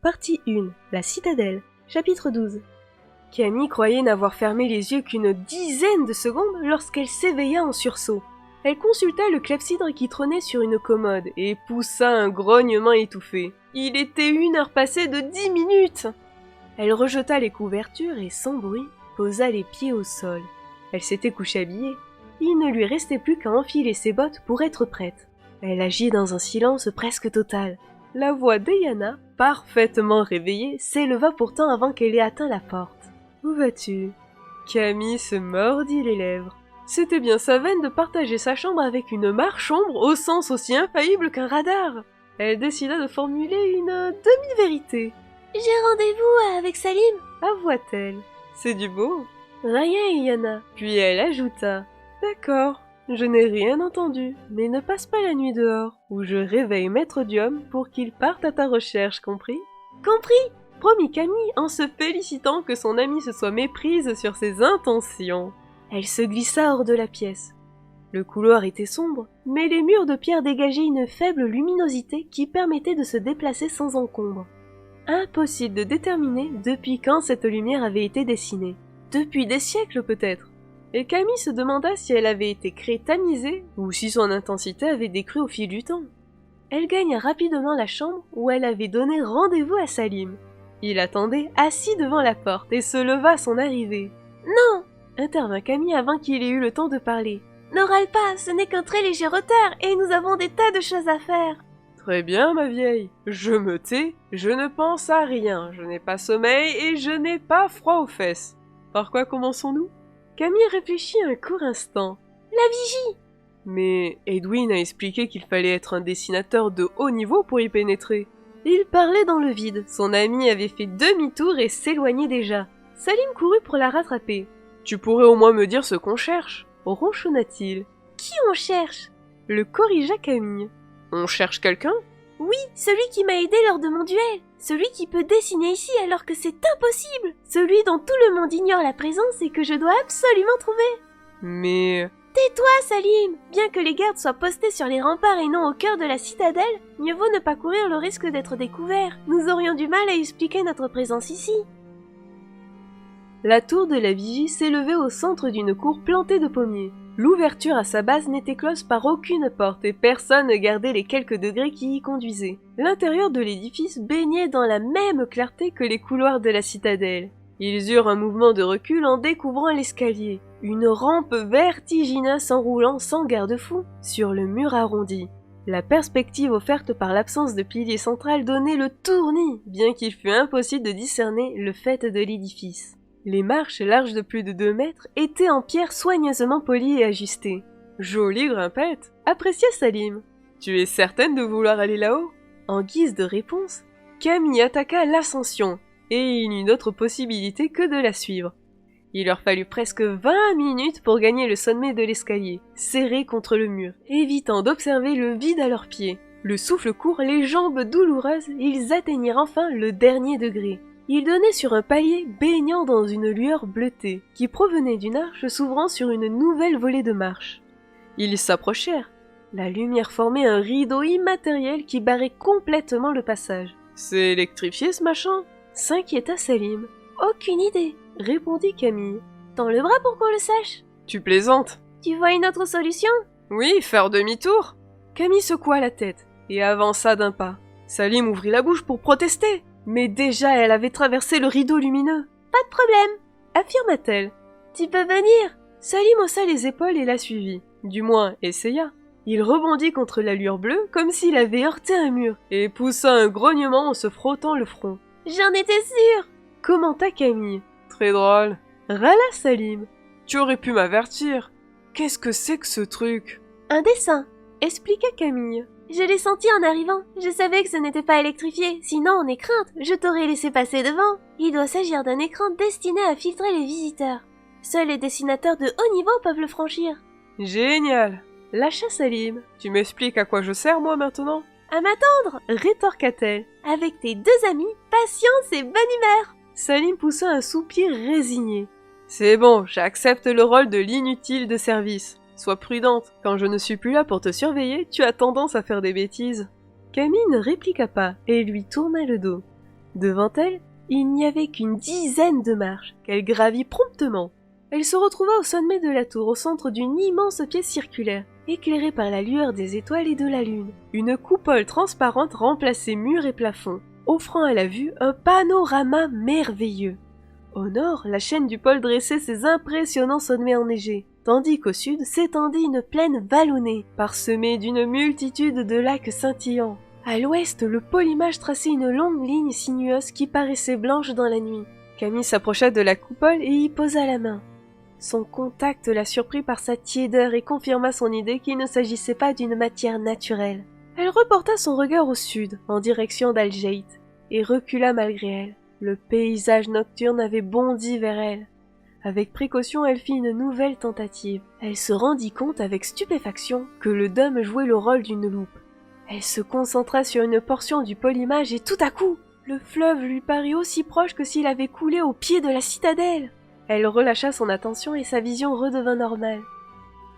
Partie 1. La citadelle. Chapitre 12. Camille croyait n'avoir fermé les yeux qu'une dizaine de secondes lorsqu'elle s'éveilla en sursaut. Elle consulta le clepsydre qui trônait sur une commode et poussa un grognement étouffé. Il était 1 heure passée de 10 minutes. Elle rejeta les couvertures et, sans bruit, posa les pieds au sol. Elle s'était couchée habillée. Il ne lui restait plus qu'à enfiler ses bottes pour être prête. Elle agit dans un silence presque total. La voix d'Ayana, parfaitement réveillée, s'éleva pourtant avant qu'elle ait atteint la porte. « Où vas-tu » Camille se mordit les lèvres. C'était bien sa veine de partager sa chambre avec une marche ombre au sens aussi infaillible qu'un radar. Elle décida de formuler une demi-vérité. « J'ai rendez-vous avec Salim » avoua-t-elle. « C'est du beau ?» Rien, Ayana. Puis elle ajouta. « D'accord. Je n'ai rien entendu, mais ne passe pas la nuit dehors, où je réveille Maître Diom pour qu'il parte à ta recherche, compris ?»« Compris !» promit Camille en se félicitant que son amie se soit méprise sur ses intentions. Elle se glissa hors de la pièce. Le couloir était sombre, mais les murs de pierre dégageaient une faible luminosité qui permettait de se déplacer sans encombre. Impossible de déterminer depuis quand cette lumière avait été dessinée. Depuis des siècles peut-être. Et Camille se demanda si elle avait été créée tamisée ou si son intensité avait décru au fil du temps. Elle gagna rapidement la chambre où elle avait donné rendez-vous à Salim. Il attendait assis devant la porte et se leva à son arrivée. « Non !» intervint Camille avant qu'il ait eu le temps de parler. « Ne râle pas, ce n'est qu'un très léger retard et nous avons des tas de choses à faire. » Très bien, ma vieille. Je me tais, je ne pense à rien, je n'ai pas sommeil et je n'ai pas froid aux fesses. Par quoi commençons-nous ? Camille réfléchit un court instant. La vigie ! Mais Edwin a expliqué qu'il fallait être un dessinateur de haut niveau pour y pénétrer. Il parlait dans le vide, son ami avait fait demi-tour et s'éloignait déjà. Salim courut pour la rattraper. « Tu pourrais au moins me dire ce qu'on cherche » ronchonna-t-il. « Qui on cherche ?» le corrigea Camille. « On cherche quelqu'un ?» Oui, celui qui m'a aidé lors de mon duel. Celui qui peut dessiner ici alors que c'est impossible. Celui dont tout le monde ignore la présence et que je dois absolument trouver. Mais... Tais-toi, Salim! Bien que les gardes soient postés sur les remparts et non au cœur de la citadelle, mieux vaut ne pas courir le risque d'être découverts. Nous aurions du mal à expliquer notre présence ici. La tour de la vigie s'élevait au centre d'une cour plantée de pommiers. L'ouverture à sa base n'était close par aucune porte et personne ne gardait les quelques degrés qui y conduisaient. L'intérieur de l'édifice baignait dans la même clarté que les couloirs de la citadelle. Ils eurent un mouvement de recul en découvrant l'escalier, une rampe vertigineuse s'enroulant sans garde-fou sur le mur arrondi. La perspective offerte par l'absence de pilier central donnait le tournis, bien qu'il fût impossible de discerner le fait de l'édifice. Les marches, larges de plus de 2 mètres, étaient en pierre soigneusement polies et ajustées. « Jolie grimpette !» apprécia Salim. « Tu es certaine de vouloir aller là-haut ?» En guise de réponse, Camille attaqua l'ascension, et il n'eut d'autre possibilité que de la suivre. Il leur fallut presque 20 minutes pour gagner le sommet de l'escalier, serré contre le mur, évitant d'observer le vide à leurs pieds. Le souffle court, les jambes douloureuses, ils atteignirent enfin le dernier degré. Ils donnaient sur un palier baignant dans une lueur bleutée, qui provenait d'une arche s'ouvrant sur une nouvelle volée de marche. Ils s'approchèrent. La lumière formait un rideau immatériel qui barrait complètement le passage. « C'est électrifié ce machin ?» s'inquiéta Salim. « Aucune idée !» répondit Camille. « Tends le bras pour qu'on le sache !»« Tu plaisantes !»« Tu vois une autre solution ?»« Oui, faire demi-tour !» Camille secoua la tête et avança d'un pas. Salim ouvrit la bouche pour protester, mais déjà elle avait traversé le rideau lumineux. « Pas de problème !» affirma-t-elle. « Tu peux venir !» Salim haussa les épaules et la suivit. Du moins, essaya. Il rebondit contre la lueur bleue comme s'il avait heurté un mur et poussa un grognement en se frottant le front. « J'en étais sûre !» commenta Camille. Très drôle. Râla Salim. Tu aurais pu m'avertir. Qu'est-ce que c'est que ce truc ? Un dessin, expliqua Camille. Je l'ai senti en arrivant. Je savais que ce n'était pas électrifié. Sinon, en écreinte, je t'aurais laissé passer devant. Il doit s'agir d'un écran destiné à filtrer les visiteurs. Seuls les dessinateurs de haut niveau peuvent le franchir. Génial. Lâcha Salim. Tu m'expliques à quoi je sers, moi, maintenant ? À m'attendre, rétorqua-t-elle. Avec tes 2 amis, patience et bonne humeur. Salim poussa un soupir résigné. C'est bon, j'accepte le rôle de l'inutile de service. Sois prudente, quand je ne suis plus là pour te surveiller, tu as tendance à faire des bêtises. Camille ne répliqua pas et lui tourna le dos. Devant elle, il n'y avait qu'une dizaine de marches, qu'elle gravit promptement. Elle se retrouva au sommet de la tour, au centre d'une immense pièce circulaire, éclairée par la lueur des étoiles et de la lune. Une coupole transparente remplaçait murs et plafonds, offrant à la vue un panorama merveilleux. Au nord, la chaîne du pôle dressait ses impressionnants sommets enneigés, tandis qu'au sud s'étendait une plaine vallonnée, parsemée d'une multitude de lacs scintillants. À l'ouest, le pôle image traçait une longue ligne sinueuse qui paraissait blanche dans la nuit. Camille s'approcha de la coupole et y posa la main. Son contact la surprit par sa tiédeur et confirma son idée qu'il ne s'agissait pas d'une matière naturelle. Elle reporta son regard au sud, en direction d'Al-Jait, et recula malgré elle. Le paysage nocturne avait bondi vers elle. Avec précaution, elle fit une nouvelle tentative. Elle se rendit compte avec stupéfaction que le dôme jouait le rôle d'une loupe. Elle se concentra sur une portion du pôle image et tout à coup, le fleuve lui parut aussi proche que s'il avait coulé au pied de la citadelle. Elle relâcha son attention et sa vision redevint normale.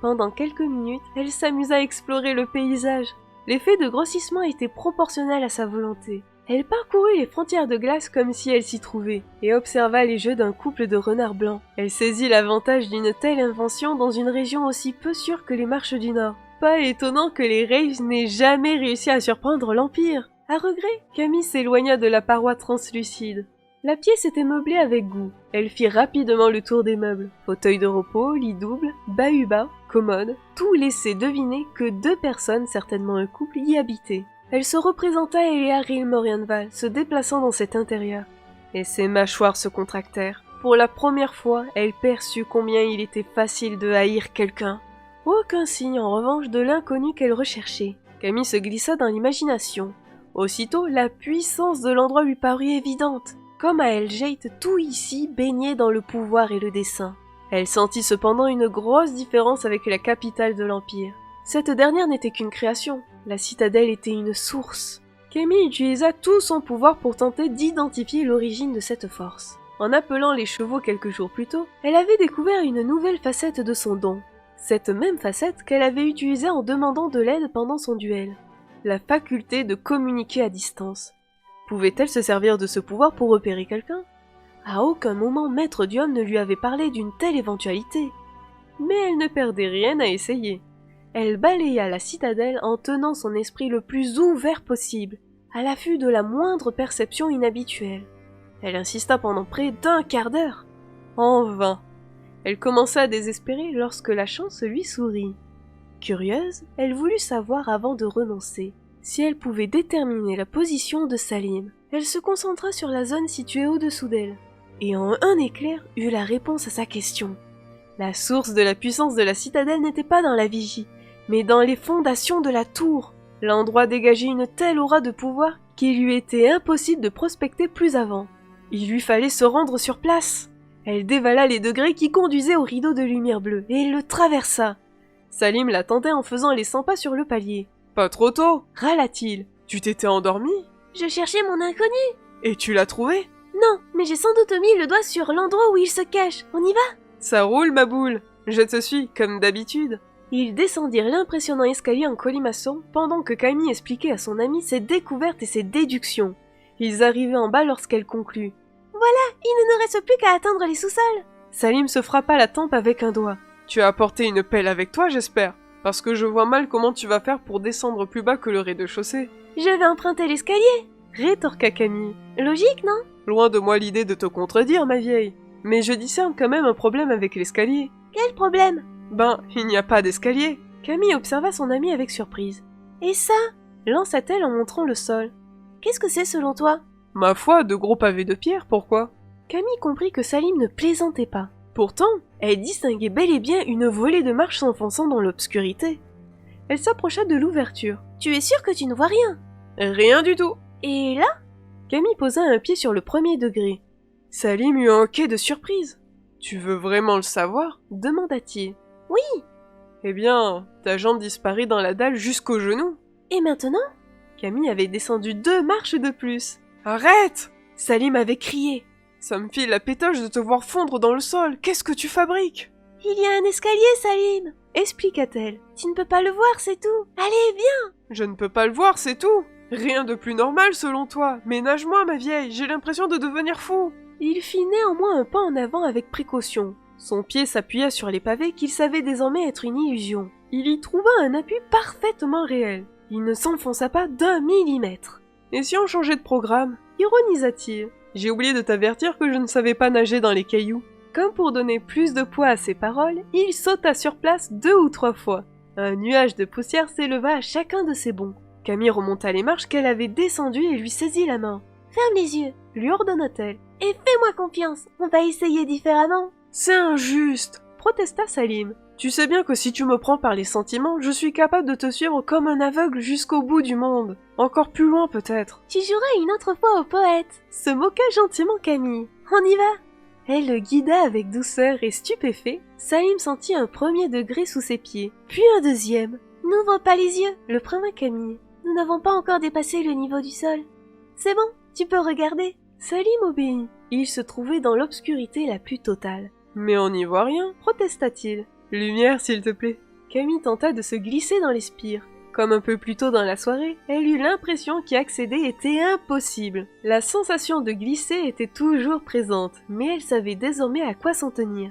Pendant quelques minutes, elle s'amusa à explorer le paysage. L'effet de grossissement était proportionnel à sa volonté. Elle parcourut les frontières de glace comme si elle s'y trouvait, et observa les jeux d'un couple de renards blancs. Elle saisit l'avantage d'une telle invention dans une région aussi peu sûre que les marches du Nord. Pas étonnant que les Raves n'aient jamais réussi à surprendre l'Empire. À regret, Camille s'éloigna de la paroi translucide. La pièce était meublée avec goût. Elle fit rapidement le tour des meubles. Fauteuil de repos, lit double, bahut bas, commode, tout laissait deviner que 2 personnes, certainement un couple, y habitaient. Elle se représenta Elearil Morianval se déplaçant dans cet intérieur. Et ses mâchoires se contractèrent. Pour la première fois, elle perçut combien il était facile de haïr quelqu'un. Aucun signe en revanche de l'inconnu qu'elle recherchait. Camille se glissa dans l'imagination. Aussitôt, la puissance de l'endroit lui parut évidente. Comme à Al-Jait, tout ici baignait dans le pouvoir et le dessein. Elle sentit cependant une grosse différence avec la capitale de l'Empire. Cette dernière n'était qu'une création. La citadelle était une source. Camille utilisa tout son pouvoir pour tenter d'identifier l'origine de cette force. En appelant les chevaux quelques jours plus tôt, elle avait découvert une nouvelle facette de son don. Cette même facette qu'elle avait utilisée en demandant de l'aide pendant son duel. La faculté de communiquer à distance. Pouvait-elle se servir de ce pouvoir pour repérer quelqu'un? À aucun moment Maître Diom ne lui avait parlé d'une telle éventualité. Mais elle ne perdait rien à essayer. Elle balaya la citadelle en tenant son esprit le plus ouvert possible, à l'affût de la moindre perception inhabituelle. Elle insista pendant près d'un quart d'heure. En vain. Elle commença à désespérer lorsque la chance lui sourit. Curieuse, elle voulut savoir avant de renoncer si elle pouvait déterminer la position de Salim. Elle se concentra sur la zone située au-dessous d'elle, et en un éclair eut la réponse à sa question. La source de la puissance de la citadelle n'était pas dans la vigie, mais dans les fondations de la tour. L'endroit dégageait une telle aura de pouvoir qu'il lui était impossible de prospecter plus avant. Il lui fallait se rendre sur place. Elle dévala les degrés qui conduisaient au rideau de lumière bleue, et le traversa. Salim l'attendait en faisant les 100 pas sur le palier. « Pas trop tôt » râla-t-il. « Tu t'étais endormi ?»« Je cherchais mon inconnu. »« Et tu l'as trouvé ?»« Non, mais j'ai sans doute mis le doigt sur l'endroit où il se cache. On y va ?»« Ça roule, ma boule. Je te suis, comme d'habitude. » Ils descendirent l'impressionnant escalier en colimaçon pendant que Camille expliquait à son amie ses découvertes et ses déductions. Ils arrivaient en bas lorsqu'elle conclut. « Voilà, il ne nous reste plus qu'à atteindre les sous-sols. » Salim se frappa la tempe avec un doigt. « Tu as apporté une pelle avec toi, j'espère ? Parce que je vois mal comment tu vas faire pour descendre plus bas que le rez-de-chaussée. »« Je vais emprunter l'escalier. » rétorqua Camille. « Logique, non ?»« Loin de moi l'idée de te contredire, ma vieille. Mais je discerne quand même un problème avec l'escalier. »« Quel problème ?»« Ben, il n'y a pas d'escalier. » Camille observa son amie avec surprise. « Et ça ?» lança-t-elle en montrant le sol. « Qu'est-ce que c'est selon toi ?»« Ma foi, de gros pavés de pierre, pourquoi ?» Camille comprit que Salim ne plaisantait pas. Pourtant, elle distinguait bel et bien une volée de marches s'enfonçant dans l'obscurité. Elle s'approcha de l'ouverture. « Tu es sûre que tu ne vois rien ?»« Rien du tout. » Et là ? Camille posa un pied sur le premier degré. Salim eut un hoquet de surprise. « Tu veux vraiment le savoir ?» demanda-t-il. « Oui. »« Eh bien, ta jambe disparaît dans la dalle jusqu'au genou. »« Et maintenant ?» Camille avait descendu 2 marches de plus. « Arrête !» Salim avait crié. « Ça me file la pétoche de te voir fondre dans le sol. Qu'est-ce que tu fabriques ?»« Il y a un escalier, Salim !» expliqua-t-elle. « Tu ne peux pas le voir, c'est tout. Allez, viens !»« Je ne peux pas le voir, c'est tout. Rien de plus normal selon toi. Ménage-moi, ma vieille, j'ai l'impression de devenir fou. Il fit néanmoins un pas en avant avec précaution. Son pied s'appuya sur les pavés qu'il savait désormais être une illusion. Il y trouva un appui parfaitement réel. Il ne s'enfonça pas d'1 millimètre. Et si on changeait de programme? Ironisa-t-il. J'ai oublié de t'avertir que je ne savais pas nager dans les cailloux. Comme pour donner plus de poids à ses paroles, il sauta sur place 2 ou 3 fois. Un nuage de poussière s'éleva à chacun de ses bonds. Camille remonta les marches qu'elle avait descendues et lui saisit la main. « Ferme les yeux Lui ordonna-t-elle. et fais-moi confiance, on va essayer différemment. » C'est injuste, Protesta Salim. Tu sais bien que si tu me prends par les sentiments, je suis capable de te suivre comme un aveugle jusqu'au bout du monde. Encore plus loin peut-être. Tu joueras une autre fois au poète. Se moqua gentiment Camille. On y va? Elle le guida avec douceur et stupéfait, Salim sentit un premier degré sous ses pieds, puis un deuxième. N'ouvre pas les yeux, Le prévint Camille. nous n'avons pas encore dépassé le niveau du sol. C'est bon, tu peux regarder. Salim obéit. Il se trouvait dans l'obscurité la plus totale. Mais on n'y voit rien. Protesta-t-il. Lumière, s'il te plaît. Camille tenta de se glisser dans les spires. Comme un peu plus tôt dans la soirée, elle eut l'impression qu'y accéder était impossible. La sensation de glisser était toujours présente, mais elle savait désormais à quoi s'en tenir.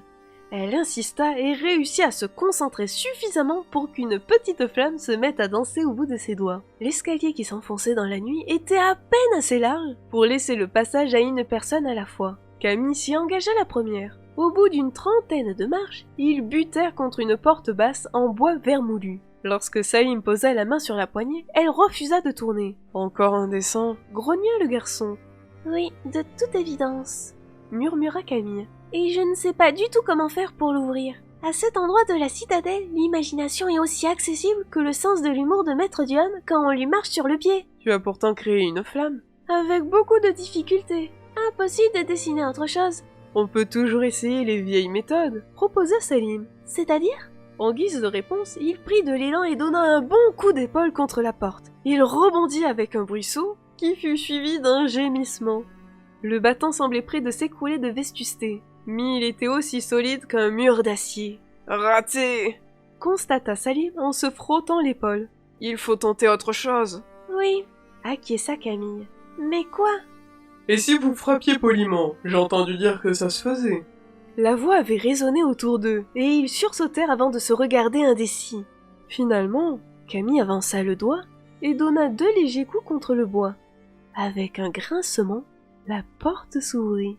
Elle insista et réussit à se concentrer suffisamment pour qu'une petite flamme se mette à danser au bout de ses doigts. L'escalier qui s'enfonçait dans la nuit était à peine assez large pour laisser le passage à une personne à la fois. Camille s'y engagea la première. Au bout d'une trentaine de marches, ils butèrent contre une porte basse en bois vermoulu. Lorsque Salim posa la main sur la poignée, elle refusa de tourner. Encore indécent, Grogna le garçon, Oui, de toute évidence. murmura Camille. Et je ne sais pas du tout comment faire pour l'ouvrir. À cet endroit de la citadelle, l'imagination est aussi accessible que le sens de l'humour de Maître Duham quand on lui marche sur le pied. tu as pourtant créé une flamme. Avec beaucoup de difficultés. Impossible de dessiner autre chose. On peut toujours essayer les vieilles méthodes. Proposa Salim. C'est-à-dire? En guise de réponse, il prit de l'élan et donna un bon coup d'épaule contre la porte. Il rebondit avec un bruit sourd, qui fut suivi d'un gémissement. Le battant semblait près de s'écrouler de vétusté, mais il était aussi solide qu'un mur d'acier. Raté! Constata Salim en se frottant l'épaule. Il faut tenter autre chose. Oui. Acquiesça Camille. Mais quoi? Et si vous frappiez poliment? J'ai entendu dire que ça se faisait. La voix avait résonné autour d'eux, et ils sursautèrent avant de se regarder indécis. Finalement, Camille avança le doigt et donna 2 légers coups contre le bois. Avec un grincement, la porte s'ouvrit.